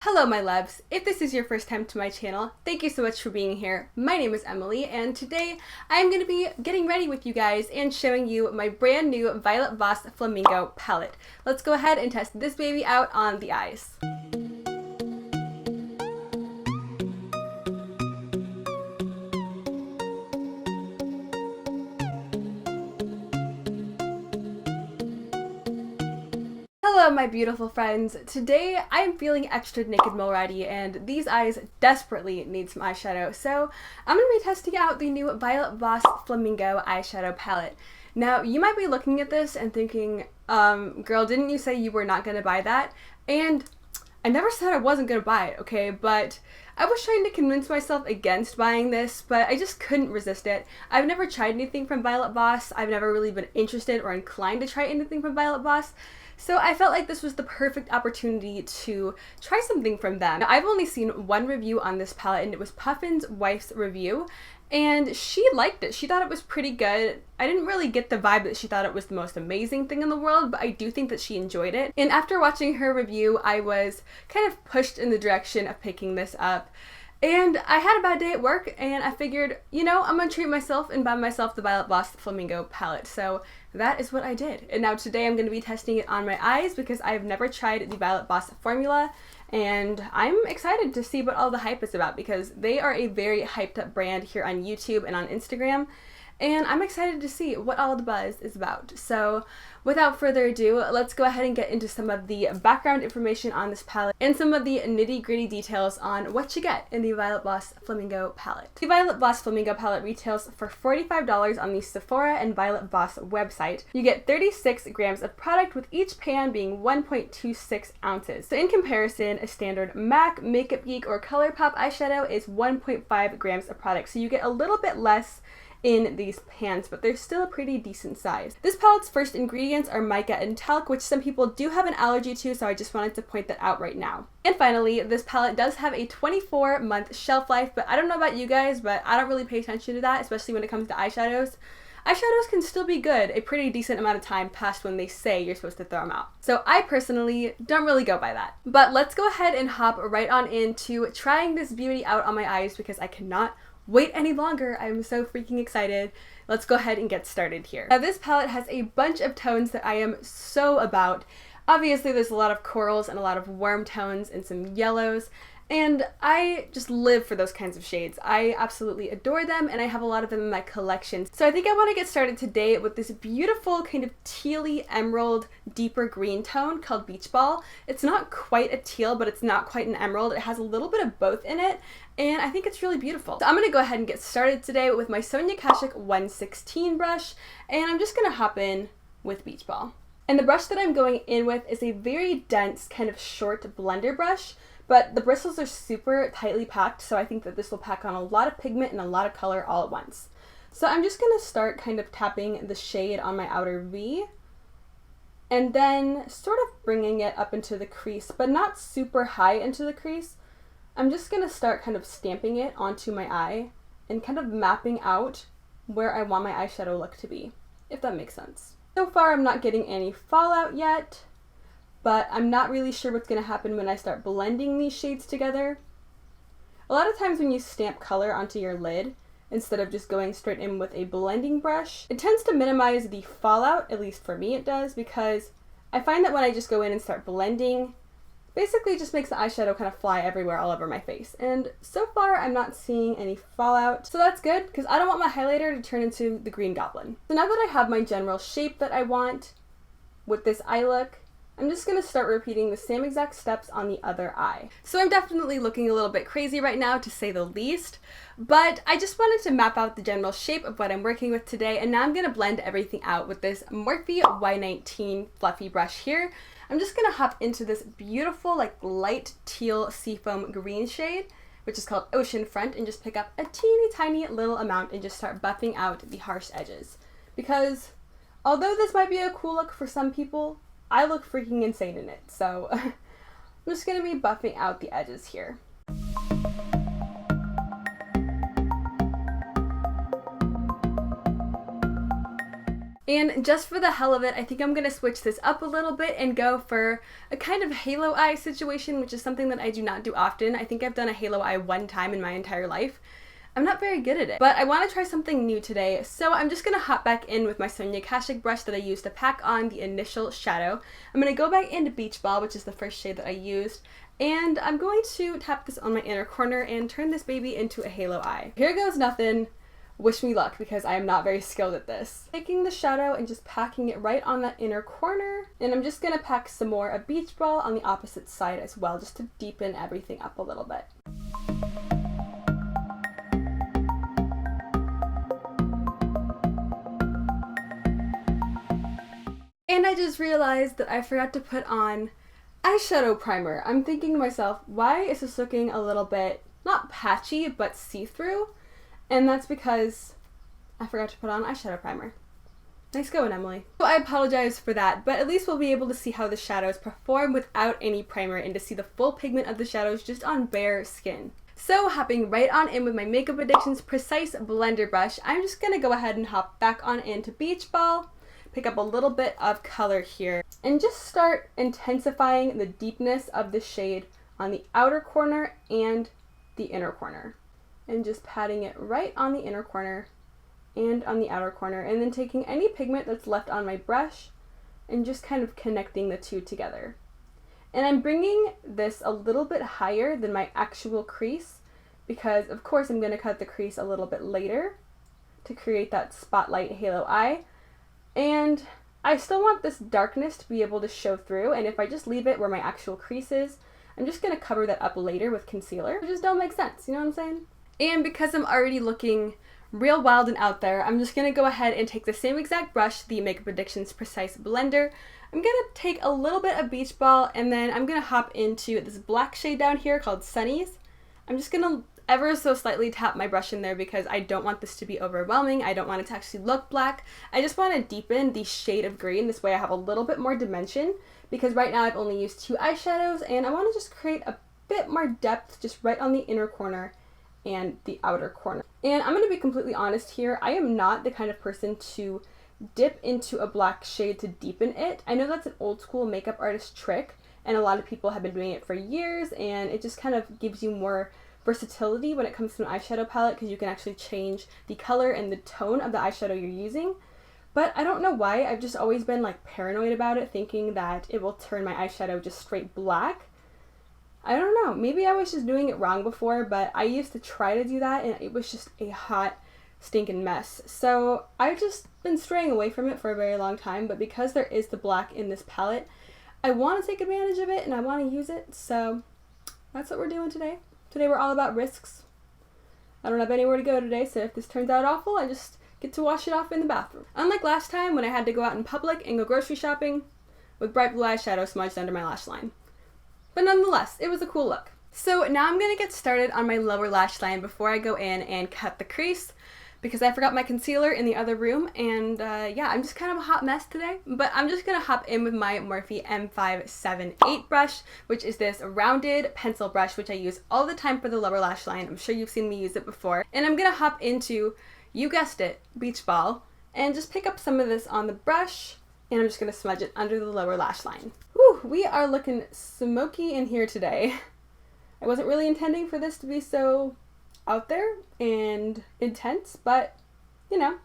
Hello my loves, if this is your first time to my channel, thank you so much for being here. My name is Emily and today I'm going to be getting ready with you guys and showing you my brand new Violet Voss Flamingo palette. Let's go ahead and test this baby out on the eyes. Hello my beautiful friends, today I am feeling extra naked mole ready and these eyes desperately need some eyeshadow, so I'm going to be testing out the new Violet Voss Flamingo eyeshadow palette. Now you might be looking at this and thinking, girl, didn't you say you were not going to buy that? And I never said I wasn't going to buy it, okay, but I was trying to convince myself against buying this, but I just couldn't resist it. I've never tried anything from Violet Voss, I've never really been interested or inclined to try anything from Violet Voss. So I felt like this was the perfect opportunity to try something from them. Now, I've only seen one review on this palette and it was Puffin's wife's review and she liked it. She thought it was pretty good. I didn't really get the vibe that she thought it was the most amazing thing in the world, but I do think that she enjoyed it. And after watching her review, I was kind of pushed in the direction of picking this up. And I had a bad day at work and I figured, you know, I'm gonna treat myself and buy myself the Violet Voss Flamingo palette. So that is what I did. And now today I'm gonna be testing it on my eyes because I've never tried the Violet Voss formula and I'm excited to see what all the hype is about because they are a very hyped up brand here on YouTube and on Instagram. And I'm excited to see what all the buzz is about. So without further ado, let's go ahead and get into some of the background information on this palette and some of the nitty-gritty details on what you get in the Violet Voss Flamingo palette. The Violet Voss Flamingo palette retails for $45 on the Sephora and Violet Voss website. You get 36 grams of product with each pan being 1.26 ounces. So in comparison, a standard MAC, Makeup Geek, or ColourPop eyeshadow is 1.5 grams of product. So you get a little bit less in these pans, but they're still a pretty decent size. This palette's first ingredients are mica and talc, which some people do have an allergy to, so I just wanted to point that out right now. And finally, this palette does have a 24-month shelf life, but I don't know about you guys, but I don't really pay attention to that, especially when it comes to eyeshadows. Eyeshadows can still be good a pretty decent amount of time past when they say you're supposed to throw them out. So I personally don't really go by that. But let's go ahead and hop right on into trying this beauty out on my eyes because I cannot wait any longer. I'm so freaking excited. Let's go ahead and get started here. Now this palette has a bunch of tones that I am so about. Obviously there's a lot of corals and a lot of warm tones and some yellows, and I just live for those kinds of shades. I absolutely adore them and I have a lot of them in my collection. So I think I want to get started today with this beautiful kind of tealy emerald deeper green tone called Beach Ball. It's not quite a teal, but it's not quite an emerald. It has a little bit of both in it and I think it's really beautiful. So I'm going to go ahead and get started today with my Sonia Kashuk 116 brush and I'm just going to hop in with Beach Ball. And the brush that I'm going in with is a very dense kind of short blender brush, but the bristles are super tightly packed, so I think that this will pack on a lot of pigment and a lot of color all at once. So I'm just going to start kind of tapping the shade on my outer V, and then sort of bringing it up into the crease, but not super high into the crease. I'm just going to start kind of stamping it onto my eye and kind of mapping out where I want my eyeshadow look to be, if that makes sense. So far I'm not getting any fallout yet, but I'm not really sure what's going to happen when I start blending these shades together. A lot of times when you stamp color onto your lid, instead of just going straight in with a blending brush, it tends to minimize the fallout, at least for me it does, because I find that when I just go in and start blending, basically it just makes the eyeshadow kind of fly everywhere all over my face. And so far I'm not seeing any fallout, so that's good because I don't want my highlighter to turn into the Green Goblin. So now that I have my general shape that I want with this eye look, I'm just going to start repeating the same exact steps on the other eye. So I'm definitely looking a little bit crazy right now, to say the least, but I just wanted to map out the general shape of what I'm working with today, and now I'm going to blend everything out with this Morphe Y19 fluffy brush here. I'm just going to hop into this beautiful like light teal seafoam green shade, which is called Ocean Front, and just pick up a teeny tiny little amount and just start buffing out the harsh edges. Because although this might be a cool look for some people, I look freaking insane in it, so I'm just going to be buffing out the edges here. And just for the hell of it, I think I'm going to switch this up a little bit and go for a kind of halo eye situation, which is something that I do not do often. I think I've done a halo eye one time in my entire life. I'm not very good at it, but I want to try something new today, so I'm just going to hop back in with my Sonia Kashuk brush that I used to pack on the initial shadow. I'm going to go back into Beach Ball, which is the first shade that I used, and I'm going to tap this on my inner corner and turn this baby into a halo eye. Here goes nothing. Wish me luck, because I am not very skilled at this. Taking the shadow and just packing it right on that inner corner, and I'm just going to pack some more of Beach Ball on the opposite side as well, just to deepen everything up a little bit. And I just realized that I forgot to put on eyeshadow primer. I'm thinking to myself, why is this looking a little bit, not patchy, but see-through? And that's because I forgot to put on eyeshadow primer. Nice going, Emily. So I apologize for that, but at least we'll be able to see how the shadows perform without any primer and to see the full pigment of the shadows just on bare skin. So hopping right on in with my Makeup Addiction's Precise Blender brush, I'm just gonna go ahead and hop back on into Beach Ball, pick up a little bit of color here, and just start intensifying the deepness of the shade on the outer corner and the inner corner. And just patting it right on the inner corner and on the outer corner, and then taking any pigment that's left on my brush and just kind of connecting the two together. And I'm bringing this a little bit higher than my actual crease because of course I'm going to cut the crease a little bit later to create that spotlight halo eye. And I still want this darkness to be able to show through, and if I just leave it where my actual crease is, I'm just going to cover that up later with concealer. It just don't make sense, you know what I'm saying? And because I'm already looking real wild and out there, I'm just going to go ahead and take the same exact brush, the Makeup Addiction's Precise Blender. I'm going to take a little bit of Beach Ball, and then I'm going to hop into this black shade down here called Sunnies. I'm just going to ever so slightly tap my brush in there because I don't want this to be overwhelming. I don't want it to actually look black. I just want to deepen the shade of green. This way I have a little bit more dimension, because right now I've only used two eyeshadows and I want to just create a bit more depth just right on the inner corner and the outer corner. And I'm going to be completely honest here, I am not the kind of person to dip into a black shade to deepen it. I know that's an old school makeup artist trick, and a lot of people have been doing it for years, and it just kind of gives you more versatility when it comes to an eyeshadow palette because you can actually change the color and the tone of the eyeshadow you're using. But I don't know why, I've just always been like paranoid about it, thinking that it will turn my eyeshadow just straight black. I don't know, maybe I was just doing it wrong before, but I used to try to do that and it was just a hot stinking mess. So I've just been straying away from it for a very long time, but because there is the black in this palette, I want to take advantage of it and I want to use it, so that's what we're doing today. Today we're all about risks. I don't have anywhere to go today, so if this turns out awful, I just get to wash it off in the bathroom. Unlike last time when I had to go out in public and go grocery shopping with bright blue eyeshadow smudged under my lash line. But nonetheless, it was a cool look. So now I'm going to get started on my lower lash line before I go in and cut the crease, because I forgot my concealer in the other room, and yeah, I'm just kind of a hot mess today. But I'm just going to hop in with my Morphe M578 brush, which is this rounded pencil brush, which I use all the time for the lower lash line. I'm sure you've seen me use it before. And I'm going to hop into, you guessed it, Beach Ball, and just pick up some of this on the brush, and I'm just going to smudge it under the lower lash line. Whew, we are looking smoky in here today. I wasn't really intending for this to be so out there and intense, but you know,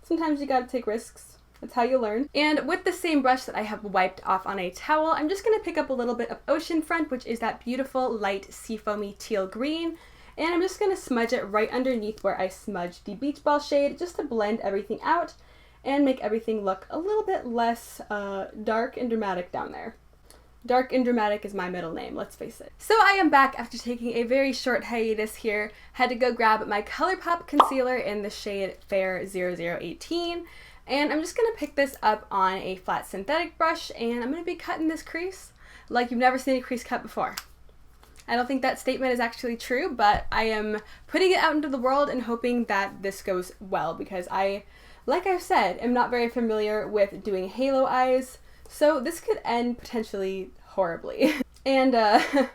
sometimes you gotta take risks. That's how you learn. And with the same brush that I have wiped off on a towel, I'm just gonna pick up a little bit of Oceanfront, which is that beautiful light seafoamy teal green, and I'm just gonna smudge it right underneath where I smudged the Beach Ball shade, just to blend everything out and make everything look a little bit less dark and dramatic down there. Dark and dramatic is my middle name, let's face it. So I am back after taking a very short hiatus here. Had to go grab my ColourPop concealer in the shade Fair 0018. And I'm just going to pick this up on a flat synthetic brush, and I'm going to be cutting this crease like you've never seen a crease cut before. I don't think that statement is actually true, but I am putting it out into the world and hoping that this goes well, because I, like I've said, am not very familiar with doing halo eyes. So this could end potentially horribly. And I'm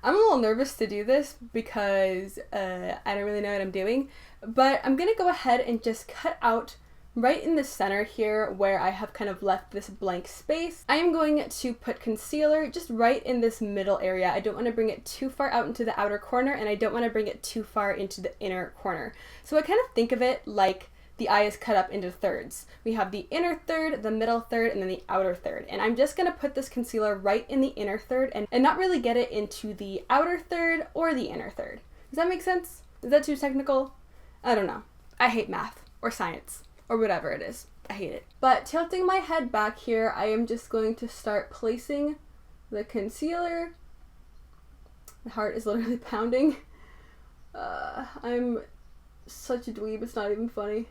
a little nervous to do this because I don't really know what I'm doing, but I'm gonna go ahead and just cut out right in the center here where I have kind of left this blank space, I am going to put concealer just right in this middle area. I don't want to bring it too far out into the outer corner, and I don't want to bring it too far into the inner corner. So I kind of think of it like the eye is cut up into thirds. We have the inner third, the middle third, and then the outer third. And I'm just going to put this concealer right in the inner third and not really get it into the outer third or the inner third. Does that make sense? Is that too technical? I don't know. I hate math or science or whatever it is. I hate it. But tilting my head back here, I am just going to start placing the concealer. My heart is literally pounding. I'm such a dweeb, it's not even funny.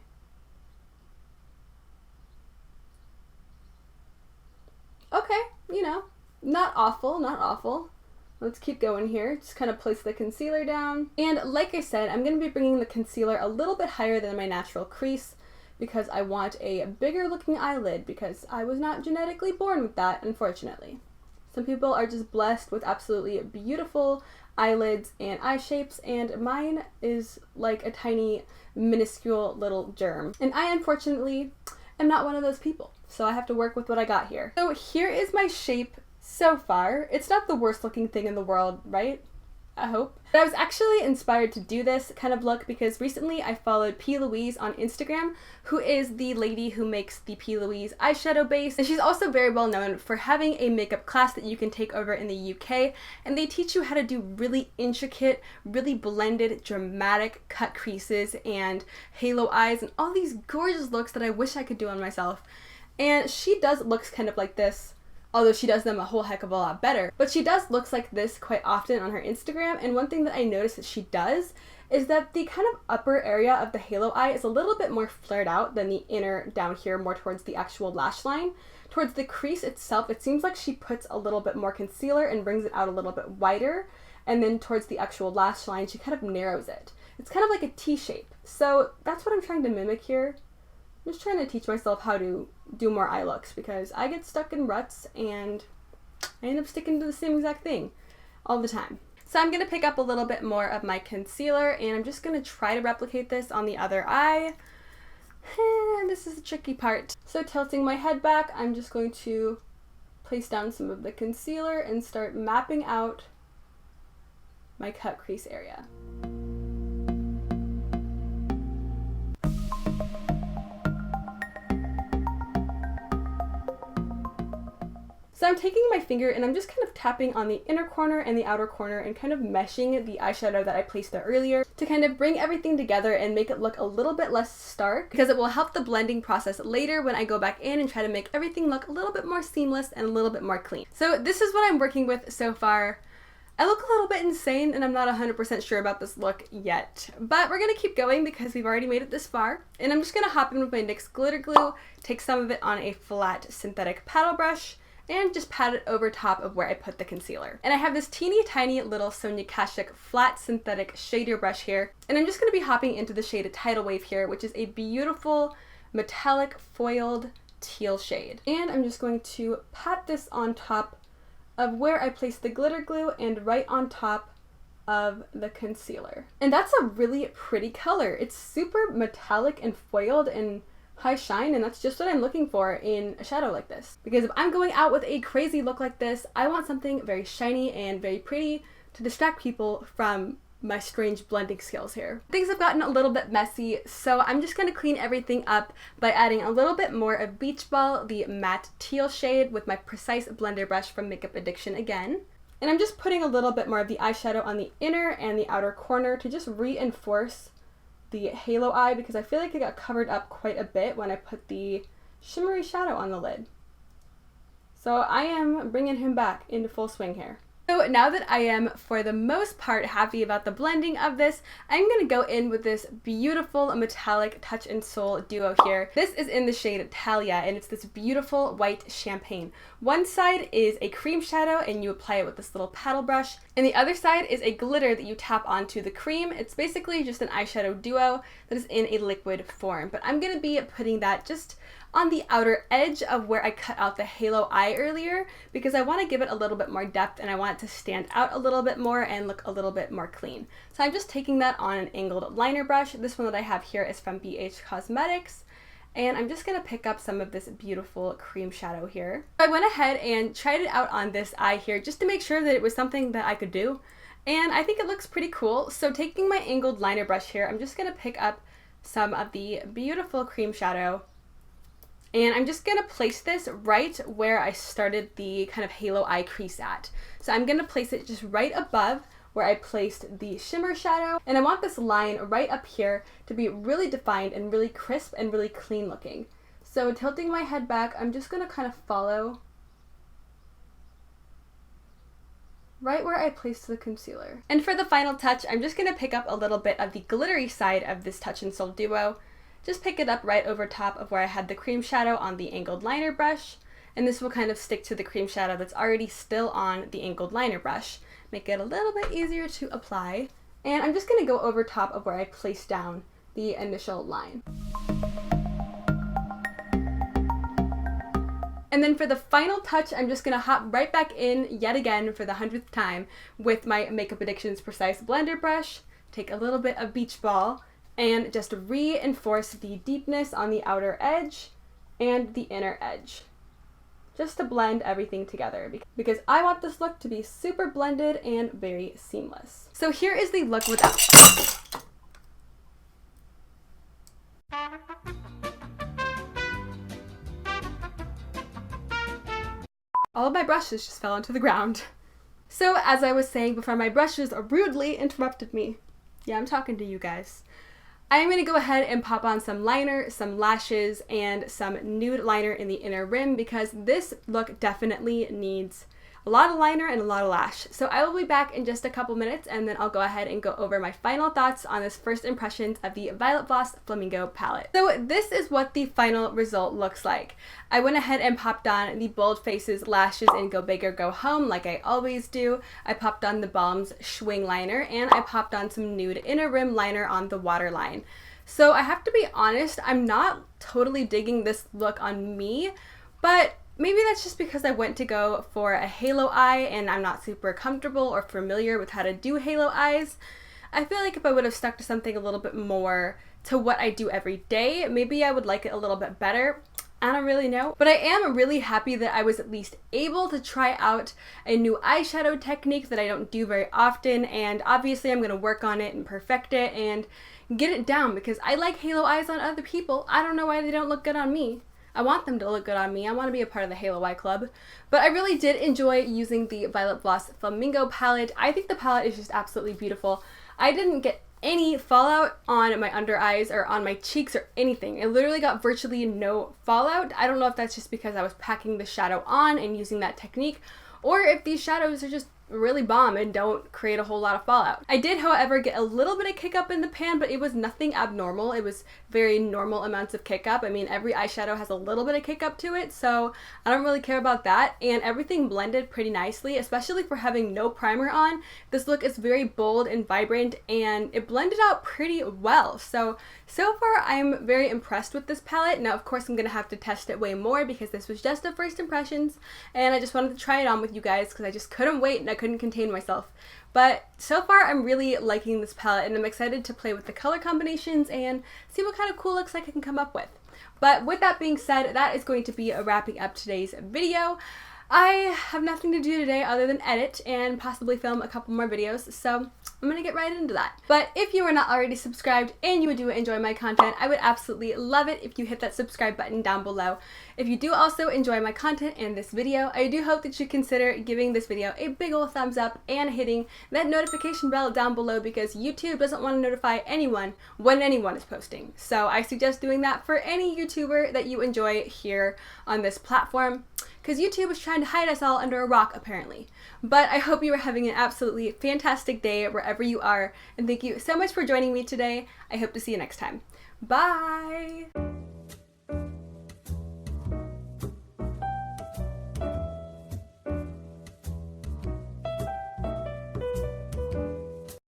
Okay, you know, not awful, not awful. Let's keep going here. Just kind of place the concealer down. And like I said, I'm going to be bringing the concealer a little bit higher than my natural crease because I want a bigger looking eyelid because I was not genetically born with that, unfortunately. Some people are just blessed with absolutely beautiful eyelids and eye shapes, and mine is like a tiny, minuscule little germ. And I, unfortunately, am not one of those people. So I have to work with what I got here. So here is my shape so far. It's not the worst looking thing in the world, right? I hope. But I was actually inspired to do this kind of look because recently I followed P. Louise on Instagram, who is the lady who makes the P. Louise eyeshadow base. And she's also very well known for having a makeup class that you can take over in the UK. And they teach you how to do really intricate, really blended, dramatic cut creases and halo eyes and all these gorgeous looks that I wish I could do on myself. And she does looks kind of like this, although she does them a whole heck of a lot better. But she does looks like this quite often on her Instagram, and one thing that I noticed that she does is that the kind of upper area of the halo eye is a little bit more flared out than the inner down here, more towards the actual lash line. Towards the crease itself, it seems like she puts a little bit more concealer and brings it out a little bit wider, and then towards the actual lash line, she kind of narrows it. It's kind of like a T shape. So that's what I'm trying to mimic here. I'm just trying to teach myself how to do more eye looks because I get stuck in ruts and I end up sticking to the same exact thing all the time. So I'm going to pick up a little bit more of my concealer and I'm just going to try to replicate this on the other eye. And this is the tricky part. So tilting my head back, I'm just going to place down some of the concealer and start mapping out my cut crease area. So I'm taking my finger and I'm just kind of tapping on the inner corner and the outer corner and kind of meshing the eyeshadow that I placed there earlier to kind of bring everything together and make it look a little bit less stark because it will help the blending process later when I go back in and try to make everything look a little bit more seamless and a little bit more clean. So this is what I'm working with so far. I look a little bit insane and I'm not 100% sure about this look yet, but we're going to keep going because we've already made it this far. And I'm just going to hop in with my NYX glitter glue, take some of it on a flat synthetic paddle brush, and just pat it over top of where I put the concealer. And I have this teeny tiny little Sonia Kashuk flat synthetic shader brush here, and I'm just going to be hopping into the shade Tidal Wave here, which is a beautiful metallic foiled teal shade. And I'm just going to pat this on top of where I placed the glitter glue and right on top of the concealer. And that's a really pretty color. It's super metallic and foiled and high shine, and that's just what I'm looking for in a shadow like this. Because if I'm going out with a crazy look like this, I want something very shiny and very pretty to distract people from my strange blending skills here. Things have gotten a little bit messy, so I'm just going to clean everything up by adding a little bit more of Beach Ball, the matte teal shade, with my Precise blender brush from Makeup Addiction again. And I'm just putting a little bit more of the eyeshadow on the inner and the outer corner to just reinforce the halo eye because I feel like it got covered up quite a bit when I put the shimmery shadow on the lid. So I am bringing him back into full swing here. So now that I am, for the most part, happy about the blending of this, I'm going to go in with this beautiful metallic Touch and Soul duo here. This is in the shade Talia, and it's this beautiful white champagne. One side is a cream shadow, and you apply it with this little paddle brush, and the other side is a glitter that you tap onto the cream. It's basically just an eyeshadow duo that is in a liquid form, but I'm going to be putting that just on the outer edge of where I cut out the halo eye earlier because I want to give it a little bit more depth and I want it to stand out a little bit more and look a little bit more clean. So I'm just taking that on an angled liner brush. This one that I have here is from BH Cosmetics, And I'm just gonna pick up some of this beautiful cream shadow here. I went ahead and tried it out on this eye here just to make sure that it was something that I could do. And I think it looks pretty cool. So taking my angled liner brush here, I'm just gonna pick up some of the beautiful cream shadow. And I'm just gonna place this right where I started the kind of halo eye crease at. So I'm gonna place it just right above where I placed the shimmer shadow. And I want this line right up here to be really defined and really crisp and really clean looking. So tilting my head back, I'm just gonna kind of follow right where I placed the concealer. And for the final touch, I'm just gonna pick up a little bit of the glittery side of this Touch in Sol duo. Just pick it up right over top of where I had the cream shadow on the angled liner brush. And this will kind of stick to the cream shadow that's already still on the angled liner brush. Make it a little bit easier to apply. And I'm just gonna go over top of where I placed down the initial line. And then for the final touch, I'm just gonna hop right back in yet again for the 100th time with my Makeup Addiction's Precise Blender brush, take a little bit of Beach Ball, and just reinforce the deepness on the outer edge and the inner edge. Just to blend everything together because I want this look to be super blended and very seamless. So here is the look without. All of my brushes just fell onto the ground. So as I was saying before, my brushes rudely interrupted me. Yeah, I'm talking to you guys. I'm going to go ahead and pop on some liner, some lashes, and some nude liner in the inner rim because this look definitely needs a lot of liner and a lot of lash. So I will be back in just a couple minutes and then I'll go ahead and go over my final thoughts on this first impressions of the Violet Voss Flamingo palette. So this is what the final result looks like. I went ahead and popped on the Bold Faces lashes in Go Big or Go Home like I always do. I popped on the Balm's Schwing liner and I popped on some nude inner rim liner on the waterline. So I have to be honest, I'm not totally digging this look on me, but maybe that's just because I went to go for a halo eye and I'm not super comfortable or familiar with how to do halo eyes. I feel like if I would have stuck to something a little bit more to what I do every day, maybe I would like it a little bit better. I don't really know, but I am really happy that I was at least able to try out a new eyeshadow technique that I don't do very often, and obviously I'm going to work on it and perfect it and get it down because I like halo eyes on other people. I don't know why they don't look good on me. I want them to look good on me. I want to be a part of the Halo Eye Club. But I really did enjoy using the Violet Voss Flamingo palette. I think the palette is just absolutely beautiful. I didn't get any fallout on my under eyes or on my cheeks or anything. I literally got virtually no fallout. I don't know if that's just because I was packing the shadow on and using that technique, or if these shadows are just really bomb and don't create a whole lot of fallout. I did, however, get a little bit of kick up in the pan, but it was nothing abnormal. It was very normal amounts of kick up. I mean, every eyeshadow has a little bit of kick up to it, so I don't really care about that. And everything blended pretty nicely, especially for having no primer on. This look is very bold and vibrant, and it blended out pretty well. So far I'm very impressed with this palette. Now, of course, I'm gonna have to test it way more because this was just a first impressions, and I just wanted to try it on with you guys because I just couldn't wait and I couldn't contain myself. But so far I'm really liking this palette and I'm excited to play with the color combinations and see what kind of cool looks like I can come up with. But with that being said, that is going to be wrapping up today's video. I have nothing to do today other than edit and possibly film a couple more videos, so I'm gonna get right into that. But if you are not already subscribed and you do enjoy my content, I would absolutely love it if you hit that subscribe button down below. If you do also enjoy my content and this video, I do hope that you consider giving this video a big ol' thumbs up and hitting that notification bell down below because YouTube doesn't want to notify anyone when anyone is posting. So I suggest doing that for any YouTuber that you enjoy here on this platform, because YouTube is trying to hide us all under a rock apparently. But I hope you are having an absolutely fantastic day wherever you are, and thank you so much for joining me today. I hope to see you next time. Bye!